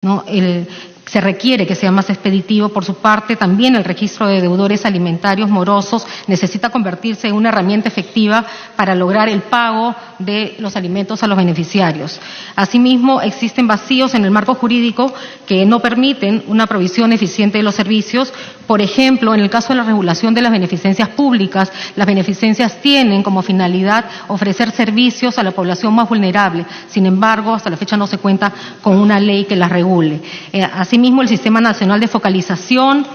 ¿no? Se requiere que sea más expeditivo. Por su parte, también el registro de deudores alimentarios morosos necesita convertirse en una herramienta efectiva para lograr el pago de los alimentos a los beneficiarios. Asimismo, existen vacíos en el marco jurídico que no permiten una provisión eficiente de los servicios. Por ejemplo, en el caso de la regulación de las beneficencias públicas, las beneficencias tienen como finalidad ofrecer servicios a la población más vulnerable. Sin embargo, hasta la fecha no se cuenta con una ley que las regule. Asimismo, el Sistema Nacional de Focalización,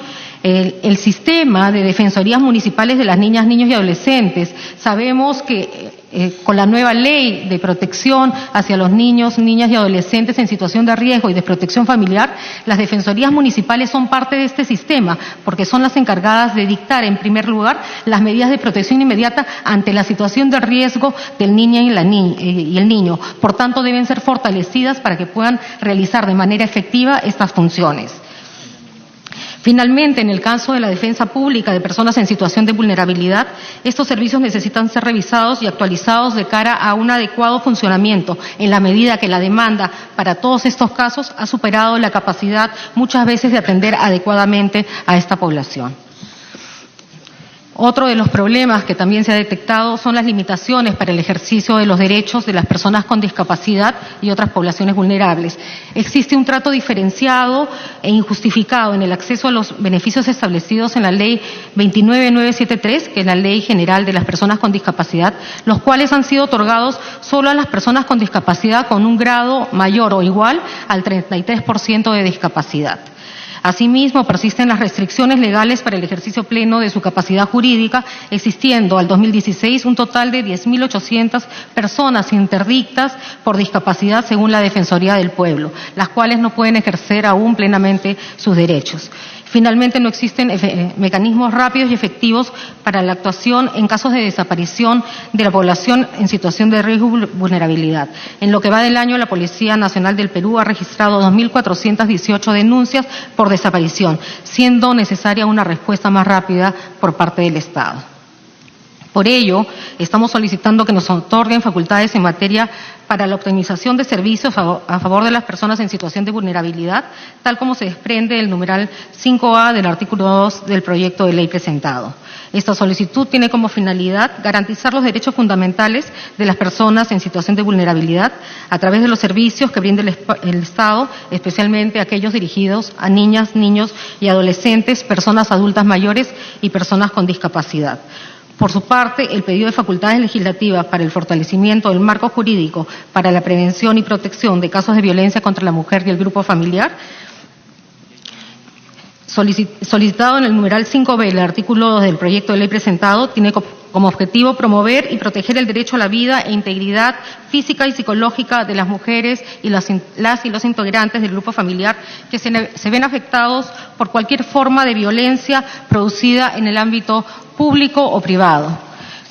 el sistema de defensorías municipales de las niñas, niños y adolescentes. Sabemos que con la nueva ley de protección hacia los niños, niñas y adolescentes en situación de riesgo y de protección familiar, las defensorías municipales son parte de este sistema, porque son las encargadas de dictar, en primer lugar, las medidas de protección inmediata ante la situación de riesgo del niño y el niño. Por tanto, deben ser fortalecidas para que puedan realizar de manera efectiva estas funciones. Finalmente, en el caso de la defensa pública de personas en situación de vulnerabilidad, estos servicios necesitan ser revisados y actualizados de cara a un adecuado funcionamiento, en la medida que la demanda para todos estos casos ha superado la capacidad muchas veces de atender adecuadamente a esta población. Otro de los problemas que también se ha detectado son las limitaciones para el ejercicio de los derechos de las personas con discapacidad y otras poblaciones vulnerables. Existe un trato diferenciado e injustificado en el acceso a los beneficios establecidos en la Ley 29973, que es la Ley General de las Personas con Discapacidad, los cuales han sido otorgados solo a las personas con discapacidad con un grado mayor o igual al 33% de discapacidad. Asimismo, persisten las restricciones legales para el ejercicio pleno de su capacidad jurídica, existiendo al 2016 un total de 10.800 personas interdictas por discapacidad según la Defensoría del Pueblo, las cuales no pueden ejercer aún plenamente sus derechos. Finalmente, no existen mecanismos rápidos y efectivos para la actuación en casos de desaparición de la población en situación de riesgo y vulnerabilidad. En lo que va del año, la Policía Nacional del Perú ha registrado 2.418 denuncias por desaparición, siendo necesaria una respuesta más rápida por parte del Estado. Por ello, estamos solicitando que nos otorguen facultades en materia para la optimización de servicios a favor de las personas en situación de vulnerabilidad, tal como se desprende del numeral 5A del artículo 2 del proyecto de ley presentado. Esta solicitud tiene como finalidad garantizar los derechos fundamentales de las personas en situación de vulnerabilidad a través de los servicios que brinda el Estado, especialmente aquellos dirigidos a niñas, niños y adolescentes, personas adultas mayores y personas con discapacidad. Por su parte, el pedido de facultades legislativas para el fortalecimiento del marco jurídico para la prevención y protección de casos de violencia contra la mujer y el grupo familiar, solicitado en el numeral 5B del artículo 2 del proyecto de ley presentado, tiene como objetivo promover y proteger el derecho a la vida e integridad física y psicológica de las mujeres y las y los integrantes del grupo familiar que se ven afectados por cualquier forma de violencia producida en el ámbito público o privado,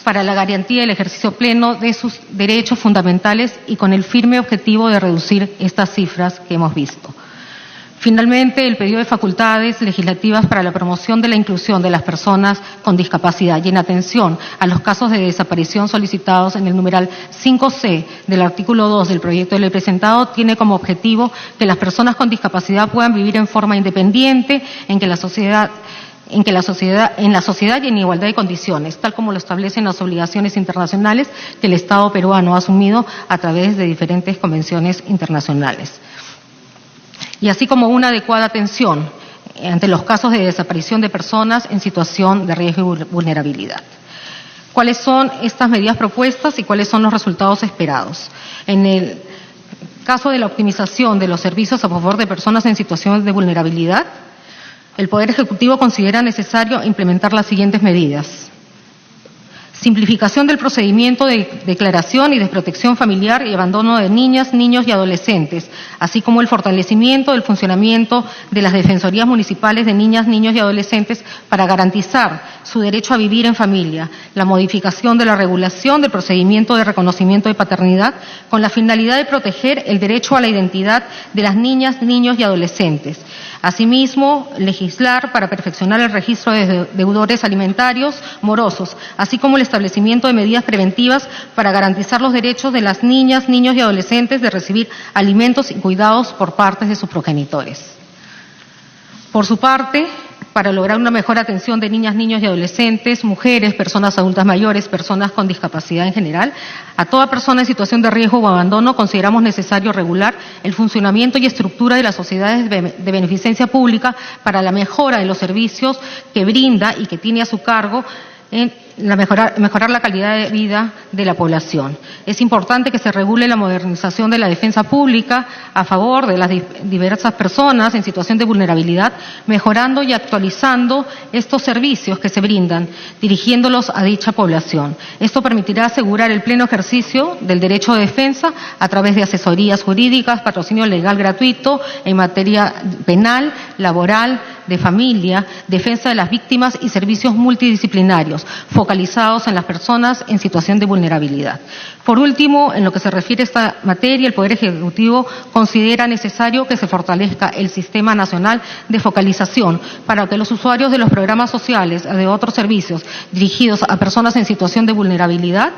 para la garantía del ejercicio pleno de sus derechos fundamentales y con el firme objetivo de reducir estas cifras que hemos visto. Finalmente, el pedido de facultades legislativas para la promoción de la inclusión de las personas con discapacidad y en atención a los casos de desaparición solicitados en el numeral 5C del artículo 2 del proyecto de ley presentado tiene como objetivo que las personas con discapacidad puedan vivir en forma independiente en la sociedad y en igualdad de condiciones, tal como lo establecen las obligaciones internacionales que el Estado peruano ha asumido a través de diferentes convenciones internacionales. Y así como una adecuada atención ante los casos de desaparición de personas en situación de riesgo y vulnerabilidad. ¿Cuáles son estas medidas propuestas y cuáles son los resultados esperados? En el caso de la optimización de los servicios a favor de personas en situación de vulnerabilidad, el Poder Ejecutivo considera necesario implementar las siguientes medidas. Simplificación del procedimiento de declaración y de protección familiar y abandono de niñas, niños y adolescentes, así como el fortalecimiento del funcionamiento de las defensorías municipales de niñas, niños y adolescentes para garantizar su derecho a vivir en familia, la modificación de la regulación del procedimiento de reconocimiento de paternidad con la finalidad de proteger el derecho a la identidad de las niñas, niños y adolescentes. Asimismo, legislar para perfeccionar el registro de deudores alimentarios morosos, así como el establecimiento de medidas preventivas para garantizar los derechos de las niñas, niños y adolescentes de recibir alimentos y cuidados por parte de sus progenitores. Por su parte, para lograr una mejor atención de niñas, niños y adolescentes, mujeres, personas adultas mayores, personas con discapacidad en general, a toda persona en situación de riesgo o abandono, consideramos necesario regular el funcionamiento y estructura de las sociedades de beneficencia pública para la mejora de los servicios que brinda y que tiene a su cargo en mejorar la calidad de vida de la población. Es importante que se regule la modernización de la defensa pública a favor de las diversas personas en situación de vulnerabilidad, mejorando y actualizando estos servicios que se brindan, dirigiéndolos a dicha población. Esto permitirá asegurar el pleno ejercicio del derecho de defensa a través de asesorías jurídicas, patrocinio legal gratuito en materia penal, laboral, de familia, defensa de las víctimas y servicios multidisciplinarios, focalizados en las personas en situación de vulnerabilidad. Por último, en lo que se refiere a esta materia, el Poder Ejecutivo considera necesario que se fortalezca el Sistema Nacional de Focalización para que los usuarios de los programas sociales o de otros servicios dirigidos a personas en situación de vulnerabilidad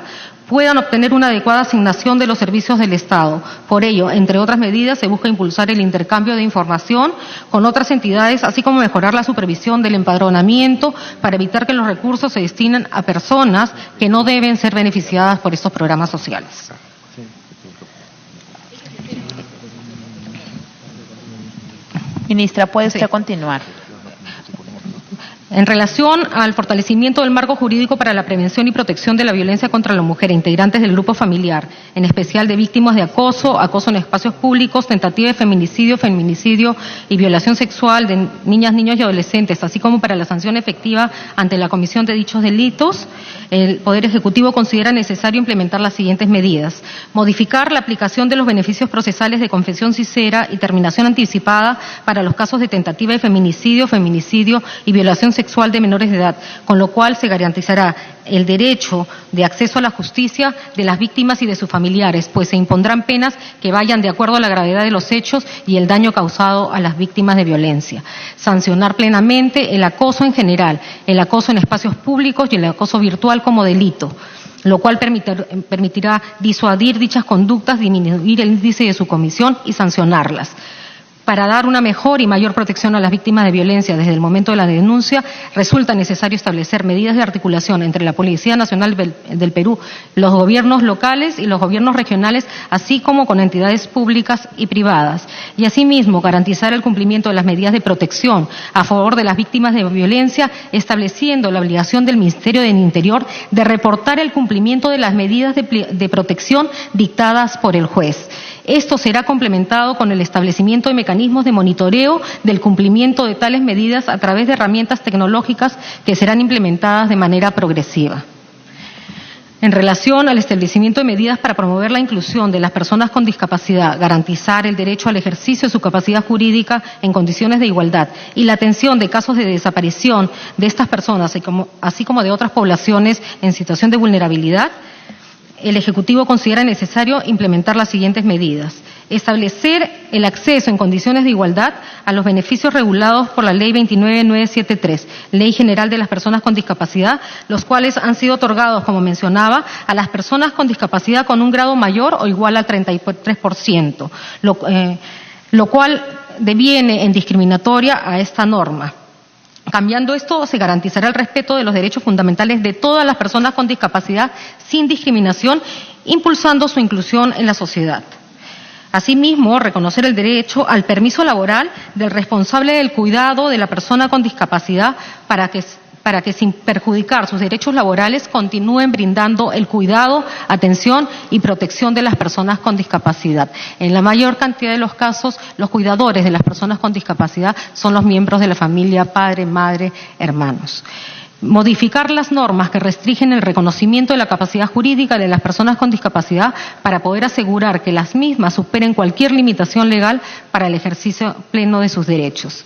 puedan obtener una adecuada asignación de los servicios del Estado. Por ello, entre otras medidas, se busca impulsar el intercambio de información con otras entidades, así como mejorar la supervisión del empadronamiento para evitar que los recursos se destinen a personas que no deben ser beneficiadas por estos programas sociales. Ministra, ¿puede usted continuar? En relación al fortalecimiento del marco jurídico para la prevención y protección de la violencia contra la mujer e integrantes del grupo familiar, en especial de víctimas de acoso, acoso en espacios públicos, tentativa de feminicidio, feminicidio y violación sexual de niñas, niños y adolescentes, así como para la sanción efectiva ante la comisión de dichos delitos, el Poder Ejecutivo considera necesario implementar las siguientes medidas: modificar la aplicación de los beneficios procesales de confesión sincera y terminación anticipada para los casos de tentativa de feminicidio, feminicidio y violación sexual de menores de edad, con lo cual se garantizará el derecho de acceso a la justicia de las víctimas y de sus familiares, pues se impondrán penas que vayan de acuerdo a la gravedad de los hechos y el daño causado a las víctimas de violencia. Sancionar plenamente el acoso en general, el acoso en espacios públicos y el acoso virtual como delito, lo cual permitirá disuadir dichas conductas, disminuir el índice de su comisión y sancionarlas. Para dar una mejor y mayor protección a las víctimas de violencia desde el momento de la denuncia, resulta necesario establecer medidas de articulación entre la Policía Nacional del Perú, los gobiernos locales y los gobiernos regionales, así como con entidades públicas y privadas. Y asimismo, garantizar el cumplimiento de las medidas de protección a favor de las víctimas de violencia, estableciendo la obligación del Ministerio del Interior de reportar el cumplimiento de las medidas de protección dictadas por el juez. Esto será complementado con el establecimiento de mecanismos de monitoreo del cumplimiento de tales medidas a través de herramientas tecnológicas que serán implementadas de manera progresiva. En relación al establecimiento de medidas para promover la inclusión de las personas con discapacidad, garantizar el derecho al ejercicio de su capacidad jurídica en condiciones de igualdad y la atención de casos de desaparición de estas personas, así como de otras poblaciones en situación de vulnerabilidad, el Ejecutivo considera necesario implementar las siguientes medidas: establecer el acceso en condiciones de igualdad a los beneficios regulados por la Ley 29973, Ley General de las Personas con Discapacidad, los cuales han sido otorgados, como mencionaba, a las personas con discapacidad con un grado mayor o igual al 33%, lo cual deviene en discriminatoria a esta norma. Cambiando esto, se garantizará el respeto de los derechos fundamentales de todas las personas con discapacidad sin discriminación, impulsando su inclusión en la sociedad. Asimismo, reconocer el derecho al permiso laboral del responsable del cuidado de la persona con discapacidad para que sin perjudicar sus derechos laborales continúen brindando el cuidado, atención y protección de las personas con discapacidad. En la mayor cantidad de los casos, los cuidadores de las personas con discapacidad son los miembros de la familia, padre, madre, hermanos. Modificar las normas que restringen el reconocimiento de la capacidad jurídica de las personas con discapacidad para poder asegurar que las mismas superen cualquier limitación legal para el ejercicio pleno de sus derechos.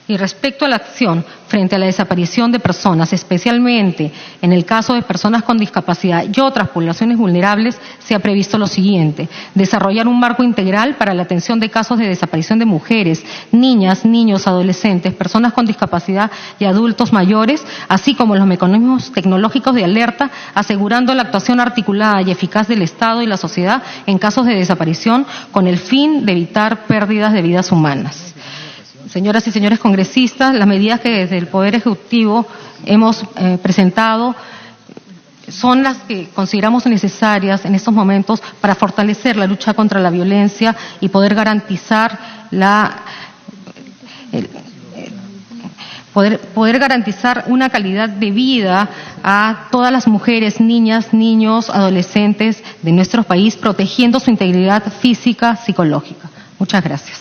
Y respecto a la acción frente a la desaparición de personas, especialmente en el caso de personas con discapacidad y otras poblaciones vulnerables, se ha previsto lo siguiente: desarrollar un marco integral para la atención de casos de desaparición de mujeres, niñas, niños, adolescentes, personas con discapacidad y adultos mayores, así como los mecanismos tecnológicos de alerta, asegurando la actuación articulada y eficaz del Estado y la sociedad en casos de desaparición, con el fin de evitar pérdidas de vidas humanas. Señoras y señores congresistas, las medidas que desde el Poder Ejecutivo hemos presentado son las que consideramos necesarias en estos momentos para fortalecer la lucha contra la violencia y poder garantizar poder garantizar una calidad de vida a todas las mujeres, niñas, niños, adolescentes de nuestro país, protegiendo su integridad física, psicológica. Muchas gracias.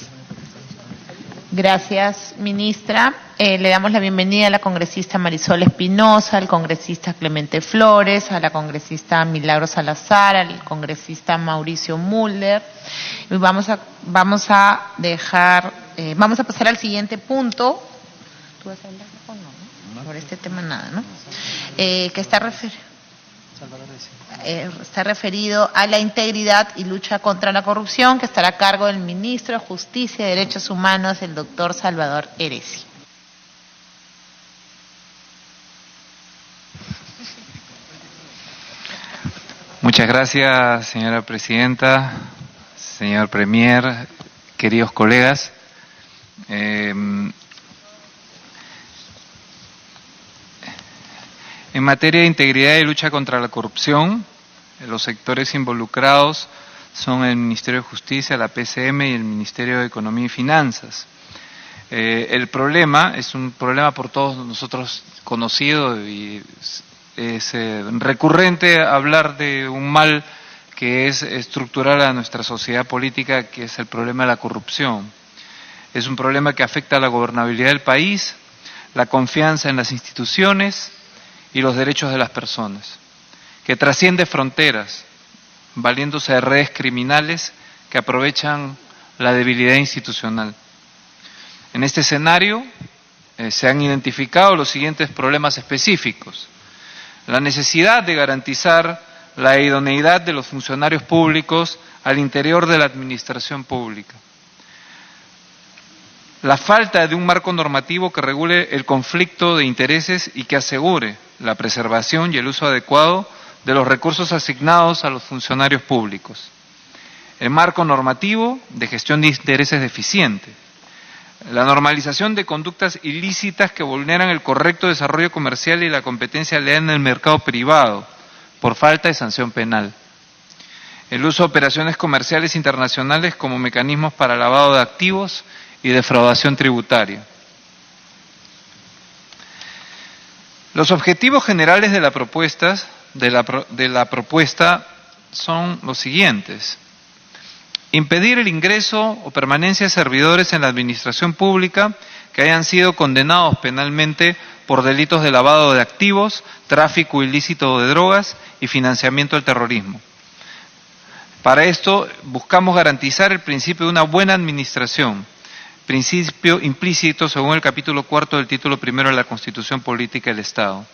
Gracias, ministra. Le damos la bienvenida a la congresista Marisol Espinosa, al congresista Clemente Flores, a la congresista Milagros Salazar, al congresista Mauricio Müller. Y vamos a pasar al siguiente punto. ¿Tú vas a hablar o no? Por este tema nada, ¿no? Que está referido a la integridad y lucha contra la corrupción, que estará a cargo del ministro de Justicia y Derechos Humanos, el doctor Salvador Heresi. Muchas gracias, señora presidenta, señor premier, queridos colegas. En materia de integridad y lucha contra la corrupción, los sectores involucrados son el Ministerio de Justicia, la PCM y el Ministerio de Economía y Finanzas. El problema es un problema por todos nosotros conocido y es recurrente hablar de un mal que es estructural a nuestra sociedad política, que es el problema de la corrupción. Es un problema que afecta a la gobernabilidad del país, la confianza en las instituciones y los derechos de las personas, que trasciende fronteras, valiéndose de redes criminales que aprovechan la debilidad institucional. En este escenario se han identificado los siguientes problemas específicos: la necesidad de garantizar la idoneidad de los funcionarios públicos al interior de la administración pública, la falta de un marco normativo que regule el conflicto de intereses y que asegure la preservación y el uso adecuado de los recursos asignados a los funcionarios públicos, el marco normativo de gestión de intereses deficiente, la normalización de conductas ilícitas que vulneran el correcto desarrollo comercial y la competencia leal en el mercado privado por falta de sanción penal, el uso de operaciones comerciales internacionales como mecanismos para lavado de activos y defraudación tributaria. Los objetivos generales de la propuesta son los siguientes: impedir el ingreso o permanencia de servidores en la administración pública que hayan sido condenados penalmente por delitos de lavado de activos, tráfico ilícito de drogas y financiamiento del terrorismo. Para esto buscamos garantizar el principio de una buena administración, principio implícito según el capítulo 4 del título 1 de la Constitución Política del Estado.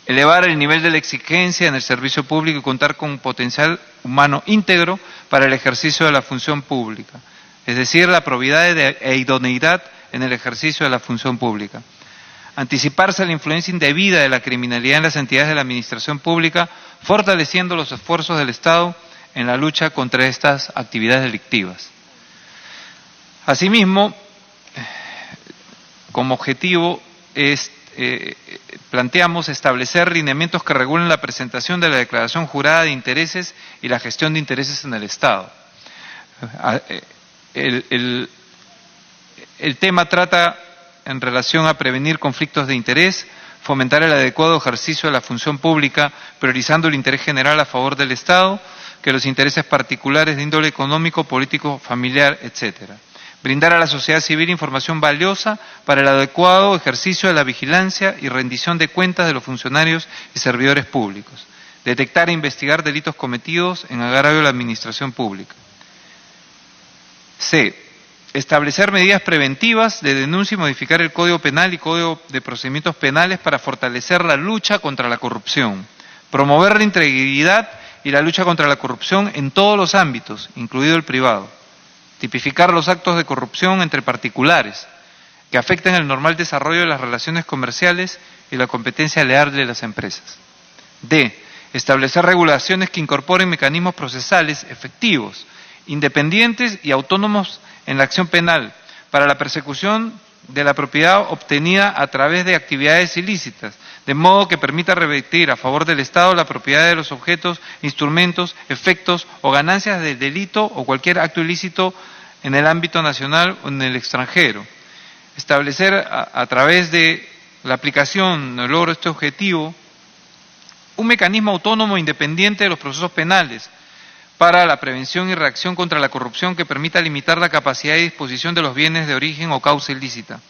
Elevar el nivel de la exigencia en el servicio público y contar con un potencial humano íntegro para el ejercicio de la función pública, es decir, la probidad e idoneidad en el ejercicio de la función pública. Anticiparse a la influencia indebida de la criminalidad en las entidades de la administración pública, fortaleciendo los esfuerzos del Estado en la lucha contra estas actividades delictivas. Asimismo, como objetivo planteamos establecer lineamientos que regulen la presentación de la declaración jurada de intereses y la gestión de intereses en el Estado. El tema trata en relación a prevenir conflictos de interés, fomentar el adecuado ejercicio de la función pública, priorizando el interés general a favor del Estado, que los intereses particulares de índole económico, político, familiar, etcétera. Brindar a la sociedad civil información valiosa para el adecuado ejercicio de la vigilancia y rendición de cuentas de los funcionarios y servidores públicos. Detectar e investigar delitos cometidos en agravio de la administración pública. C. establecer medidas preventivas de denuncia y modificar el Código Penal y Código de Procedimientos Penales para fortalecer la lucha contra la corrupción. Promover la integridad y la lucha contra la corrupción en todos los ámbitos, incluido el privado. Tipificar los actos de corrupción entre particulares que afecten el normal desarrollo de las relaciones comerciales y la competencia leal de las empresas. D. Establecer regulaciones que incorporen mecanismos procesales efectivos, independientes y autónomos en la acción penal para la persecución de la propiedad obtenida a través de actividades ilícitas, de modo que permita revertir a favor del Estado la propiedad de los objetos, instrumentos, efectos o ganancias del delito o cualquier acto ilícito en el ámbito nacional o en el extranjero. Establecer a través de la aplicación, el logro de este objetivo, un mecanismo autónomo e independiente de los procesos penales para la prevención y reacción contra la corrupción que permita limitar la capacidad y disposición de los bienes de origen o causa ilícita.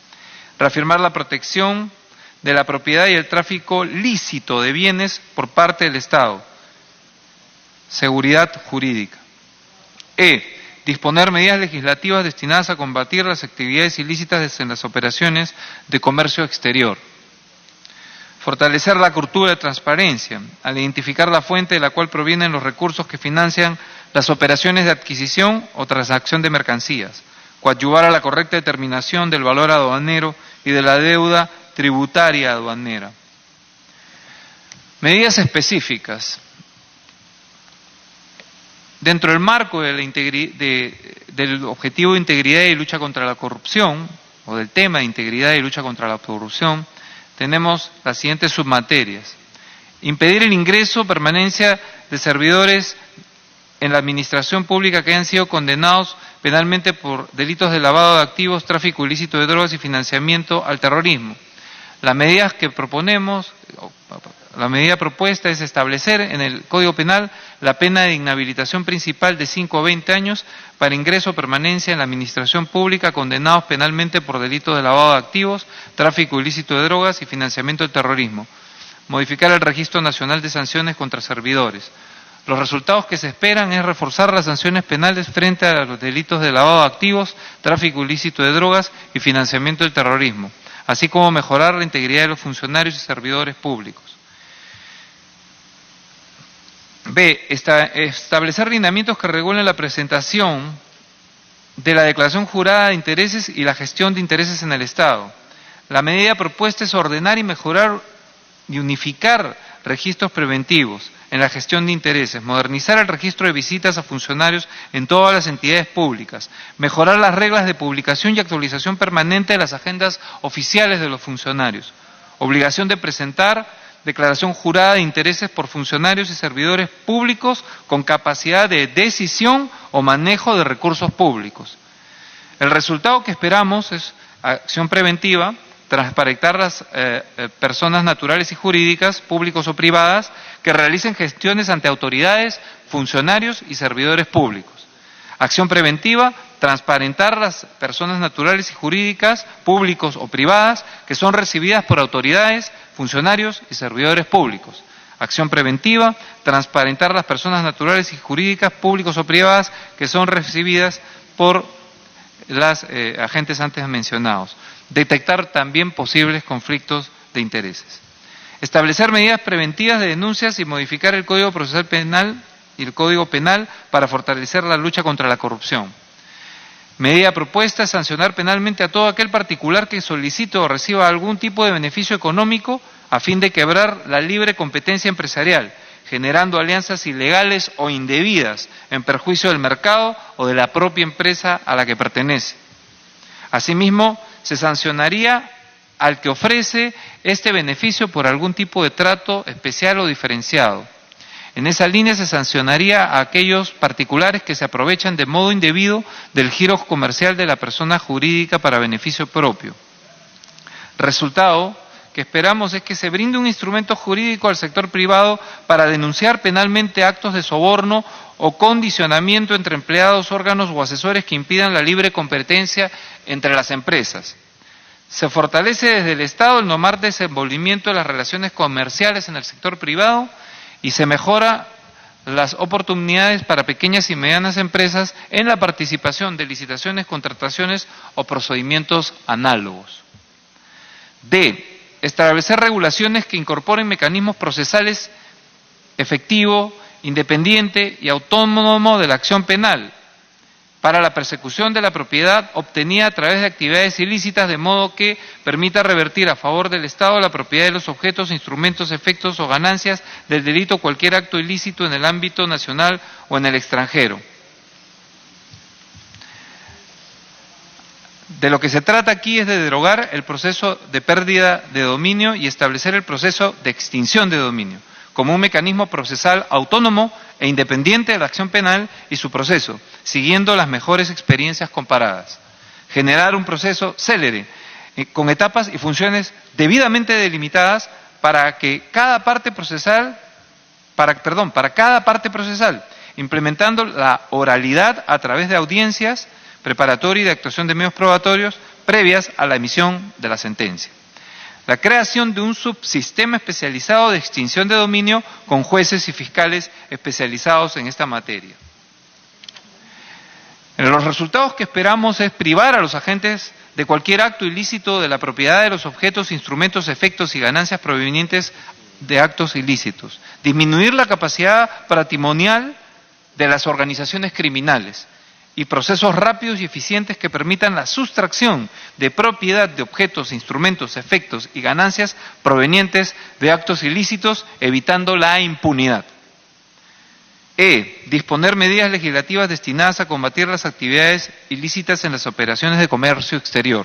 Reafirmar la protección de la propiedad y el tráfico lícito de bienes por parte del Estado. Seguridad jurídica. Disponer medidas legislativas destinadas a combatir las actividades ilícitas en las operaciones de comercio exterior. Fortalecer la cultura de transparencia, al identificar la fuente de la cual provienen los recursos que financian las operaciones de adquisición o transacción de mercancías. Coadyuvar a la correcta determinación del valor aduanero y de la deuda tributaria aduanera. Medidas específicas. Dentro del marco de del objetivo de integridad y lucha contra la corrupción, o del tema de integridad y lucha contra la corrupción, tenemos las siguientes submaterias. Impedir el ingreso o permanencia de servidores en la administración pública que hayan sido condenados penalmente por delitos de lavado de activos, tráfico ilícito de drogas y financiamiento al terrorismo. Las medidas que proponemos, la medida propuesta es establecer en el Código Penal la pena de inhabilitación principal de 5 a 20 años para ingreso o permanencia en la administración pública condenados penalmente por delitos de lavado de activos, tráfico ilícito de drogas y financiamiento del terrorismo. Modificar el Registro Nacional de Sanciones contra Servidores. Los resultados que se esperan es reforzar las sanciones penales frente a los delitos de lavado de activos, tráfico ilícito de drogas y financiamiento del terrorismo, así como mejorar la integridad de los funcionarios y servidores públicos. Establecer lineamientos que regulen la presentación de la declaración jurada de intereses y la gestión de intereses en el Estado. La medida propuesta es ordenar y mejorar y unificar registros preventivos en la gestión de intereses, modernizar el registro de visitas a funcionarios en todas las entidades públicas, mejorar las reglas de publicación y actualización permanente de las agendas oficiales de los funcionarios, obligación de presentar declaración jurada de intereses por funcionarios y servidores públicos con capacidad de decisión o manejo de recursos públicos. El resultado que esperamos es acción preventiva, transparentar las personas naturales y jurídicas, públicos o privadas, que realicen gestiones ante autoridades, funcionarios y servidores públicos. Acción preventiva, transparentar las personas naturales y jurídicas, públicos o privadas, que son recibidas por autoridades, funcionarios y servidores públicos. Acción preventiva, transparentar las personas naturales y jurídicas, públicos o privadas, que son recibidas por los agentes antes mencionados. Detectar también posibles conflictos de intereses. Establecer medidas preventivas de denuncias y modificar el Código Procesal Penal y el Código Penal para fortalecer la lucha contra la corrupción. Medida propuesta es sancionar penalmente a todo aquel particular que solicite o reciba algún tipo de beneficio económico a fin de quebrar la libre competencia empresarial, generando alianzas ilegales o indebidas en perjuicio del mercado o de la propia empresa a la que pertenece. Asimismo, se sancionaría al que ofrece este beneficio por algún tipo de trato especial o diferenciado. En esa línea se sancionaría a aquellos particulares que se aprovechan de modo indebido del giro comercial de la persona jurídica para beneficio propio. Resultado que esperamos es que se brinde un instrumento jurídico al sector privado para denunciar penalmente actos de soborno o condicionamiento entre empleados, órganos o asesores que impidan la libre competencia entre las empresas. Se fortalece desde el Estado el normal desenvolvimiento de las relaciones comerciales en el sector privado y se mejora las oportunidades para pequeñas y medianas empresas en la participación de licitaciones, contrataciones o procedimientos análogos. D. Establecer regulaciones que incorporen mecanismos procesales efectivo, independiente y autónomo de la acción penal para la persecución de la propiedad obtenida a través de actividades ilícitas, de modo que permita revertir a favor del Estado la propiedad de los objetos, instrumentos, efectos o ganancias del delito o cualquier acto ilícito en el ámbito nacional o en el extranjero. De lo que se trata aquí es de derogar el proceso de pérdida de dominio y establecer el proceso de extinción de dominio como un mecanismo procesal autónomo e independiente de la acción penal y su proceso, siguiendo las mejores experiencias comparadas. Generar un proceso célere, con etapas y funciones debidamente delimitadas para cada parte procesal, implementando la oralidad a través de audiencias preparatoria y de actuación de medios probatorios previas a la emisión de la sentencia. La creación de un subsistema especializado de extinción de dominio con jueces y fiscales especializados en esta materia. Los resultados que esperamos es privar a los agentes de cualquier acto ilícito de la propiedad de los objetos, instrumentos, efectos y ganancias provenientes de actos ilícitos, disminuir la capacidad patrimonial de las organizaciones criminales y procesos rápidos y eficientes que permitan la sustracción de propiedad de objetos, instrumentos, efectos y ganancias provenientes de actos ilícitos, evitando la impunidad. Disponer medidas legislativas destinadas a combatir las actividades ilícitas en las operaciones de comercio exterior.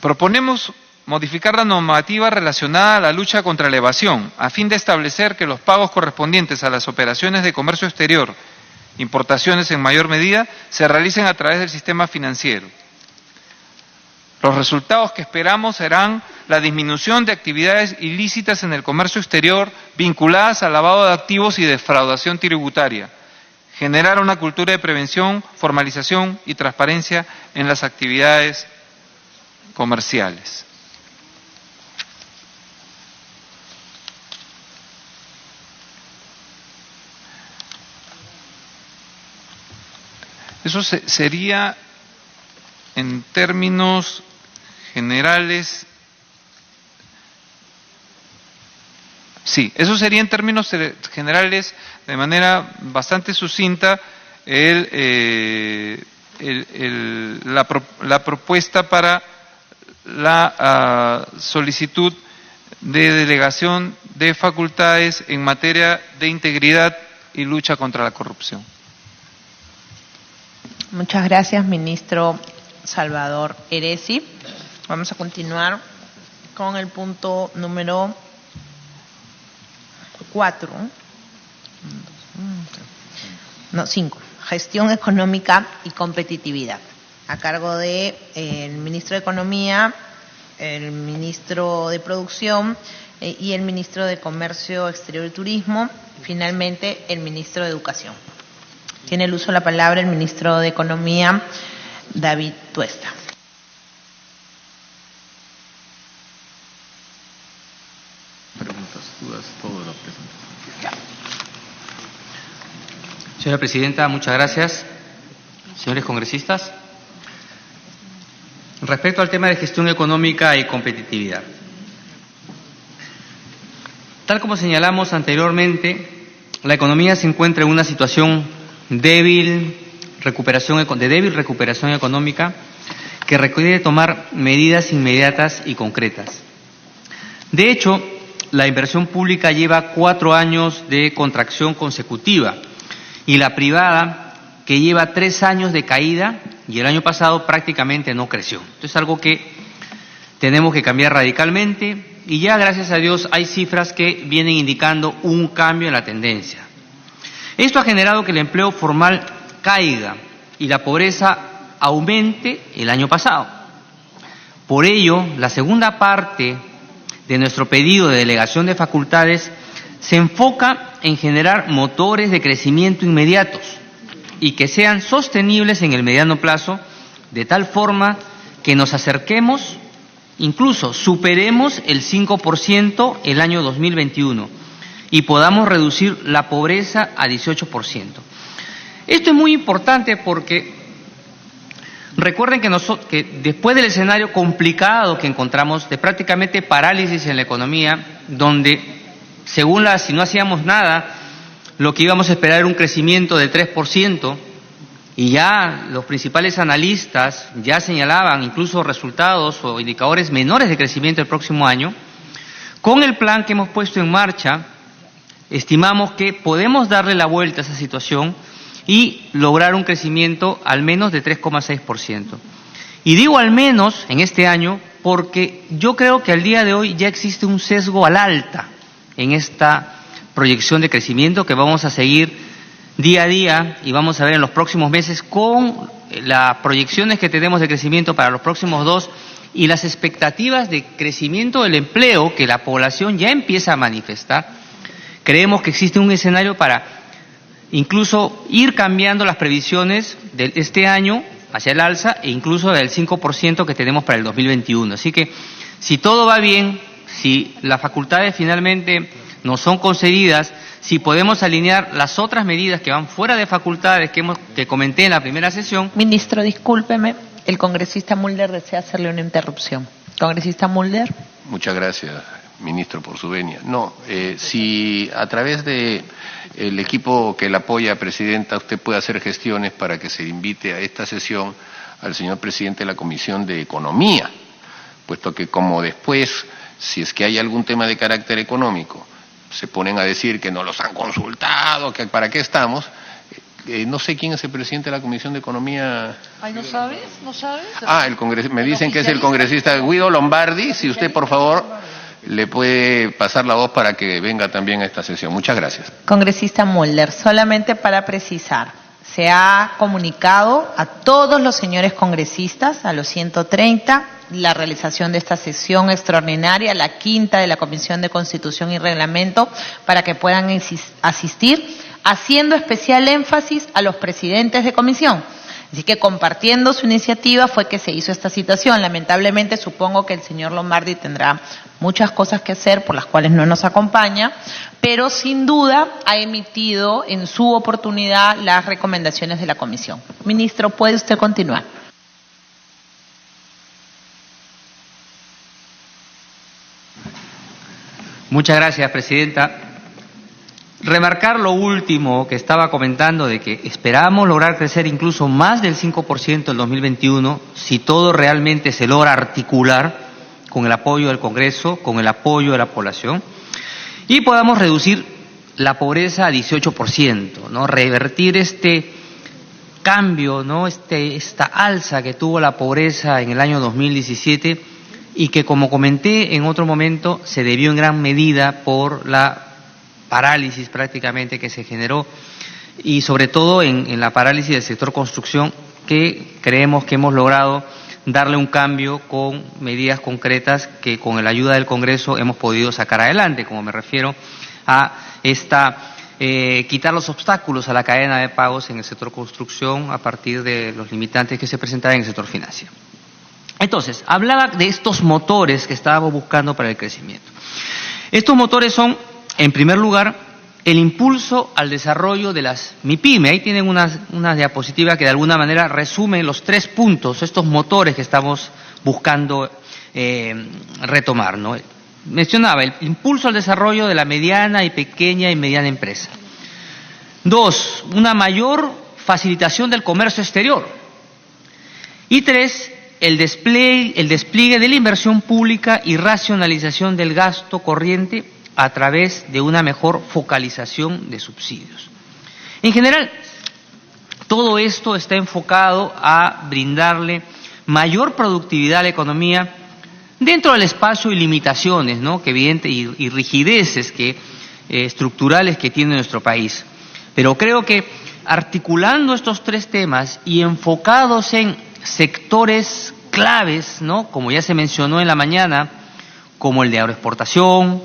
Proponemos modificar la normativa relacionada a la lucha contra la evasión, a fin de establecer que los pagos correspondientes a las operaciones de comercio exterior, importaciones en mayor medida, se realicen a través del sistema financiero. Los resultados que esperamos serán la disminución de actividades ilícitas en el comercio exterior vinculadas al lavado de activos y defraudación tributaria, generar una cultura de prevención, formalización y transparencia en las actividades comerciales. Eso sería en términos generales. Sí, eso sería en términos generales, de manera bastante sucinta, la propuesta para la solicitud de delegación de facultades en materia de integridad y lucha contra la corrupción. Muchas gracias, ministro Salvador Heresi. Vamos a continuar con el punto número 5. Gestión económica y competitividad. A cargo de el ministro de Economía, el ministro de Producción y el ministro de Comercio Exterior y Turismo, y finalmente el ministro de Educación. Tiene el uso de la palabra el ministro de Economía, David Tuesta. Preguntas, dudas, todo lo presentado. Señora Presidenta, muchas gracias. Señores congresistas, respecto al tema de gestión económica y competitividad. Tal como señalamos anteriormente, la economía se encuentra en una situación de débil recuperación económica que requiere tomar medidas inmediatas y concretas. De hecho, la inversión pública lleva 4 años de contracción consecutiva y la privada que lleva 3 años de caída y el año pasado prácticamente no creció. Esto es algo que tenemos que cambiar radicalmente y ya, gracias a Dios, hay cifras que vienen indicando un cambio en la tendencia. Esto ha generado que el empleo formal caiga y la pobreza aumente el año pasado. Por ello, la segunda parte de nuestro pedido de delegación de facultades se enfoca en generar motores de crecimiento inmediatos y que sean sostenibles en el mediano plazo, de tal forma que nos acerquemos incluso superemos el 5% el año 2021 y podamos reducir la pobreza a 18%. Esto es muy importante porque recuerden que después del escenario complicado que encontramos de prácticamente parálisis en la economía, donde si no hacíamos nada, lo que íbamos a esperar era un crecimiento del 3%, y ya los principales analistas ya señalaban incluso resultados o indicadores menores de crecimiento el próximo año, con el plan que hemos puesto en marcha, estimamos que podemos darle la vuelta a esa situación y lograr un crecimiento al menos de 3,6%. Y digo al menos en este año porque yo creo que al día de hoy ya existe un sesgo al alta en esta proyección de crecimiento que vamos a seguir día a día y vamos a ver en los próximos meses con las proyecciones que tenemos de crecimiento para los próximos 2 y las expectativas de crecimiento del empleo que la población ya empieza a manifestar. Creemos que existe un escenario para incluso ir cambiando las previsiones de este año hacia el alza e incluso del 5% que tenemos para el 2021. Así que si todo va bien, si las facultades finalmente nos son concedidas, si podemos alinear las otras medidas que van fuera de facultades que comenté en la primera sesión. Ministro, discúlpeme, el congresista Mulder desea hacerle una interrupción. Congresista Mulder. Muchas gracias, ministro, por su venia. No, si a través de el equipo que la apoya, Presidenta, usted puede hacer gestiones para que se invite a esta sesión al señor presidente de la Comisión de Economía, puesto que como después, si es que hay algún tema de carácter económico, se ponen a decir que no los han consultado, que para qué estamos. No sé quién es el presidente de la Comisión de Economía. Ay, ¿no sabes? ¿No sabes? Me dicen que es el congresista Guido Lombardi. Si usted, por favor, le puede pasar la voz para que venga también a esta sesión. Muchas gracias. Congresista Mulder, solamente para precisar, se ha comunicado a todos los señores congresistas, a los 130, la realización de esta sesión extraordinaria, la quinta de la Comisión de Constitución y Reglamento, para que puedan asistir, haciendo especial énfasis a los presidentes de comisión. Así que compartiendo su iniciativa fue que se hizo esta situación. Lamentablemente supongo que el señor Lombardi tendrá muchas cosas que hacer por las cuales no nos acompaña, pero sin duda ha emitido en su oportunidad las recomendaciones de la comisión. Ministro, ¿puede usted continuar? Muchas gracias, Presidenta. Remarcar lo último que estaba comentando de que esperamos lograr crecer incluso más del 5% en 2021 si todo realmente se logra articular con el apoyo del Congreso, con el apoyo de la población y podamos reducir la pobreza a 18%, ¿no? Revertir este cambio, ¿no? Esta alza que tuvo la pobreza en el año 2017 y que, como comenté en otro momento, se debió en gran medida por la parálisis prácticamente que se generó y sobre todo en la parálisis del sector construcción, que creemos que hemos logrado darle un cambio con medidas concretas que con la ayuda del Congreso hemos podido sacar adelante, como me refiero a quitar los obstáculos a la cadena de pagos en el sector construcción a partir de los limitantes que se presentaban en el sector financiero. Entonces, hablaba de estos motores que estábamos buscando para el crecimiento. Estos motores son, en primer lugar, el impulso al desarrollo de las MIPYME. Ahí tienen una diapositiva que de alguna manera resume los 3 puntos, estos motores que estamos buscando retomar, ¿no? Mencionaba el impulso al desarrollo de la mediana y pequeña y mediana empresa. 2, una mayor facilitación del comercio exterior. Y 3, el despliegue de la inversión pública y racionalización del gasto corriente a través de una mejor focalización de subsidios. En general, todo esto está enfocado a brindarle mayor productividad a la economía dentro del espacio y limitaciones, ¿no? y rigideces estructurales que tiene nuestro país. Pero creo que articulando estos 3 temas y enfocados en sectores claves, ¿no? Como ya se mencionó en la mañana, como el de agroexportación,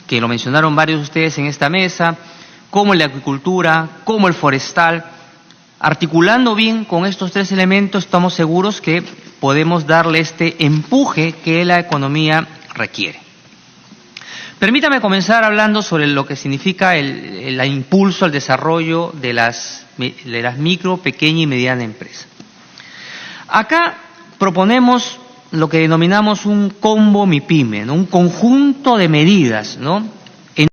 que lo mencionaron varios de ustedes en esta mesa, como el de agricultura, como el forestal, articulando bien con estos 3 elementos, estamos seguros que podemos darle este empuje que la economía requiere. Permítame comenzar hablando sobre lo que significa el impulso al desarrollo de las micro, pequeña y mediana empresas. Acá proponemos lo que denominamos un combo MIPYME, ¿no? Un conjunto de medidas, ¿no?,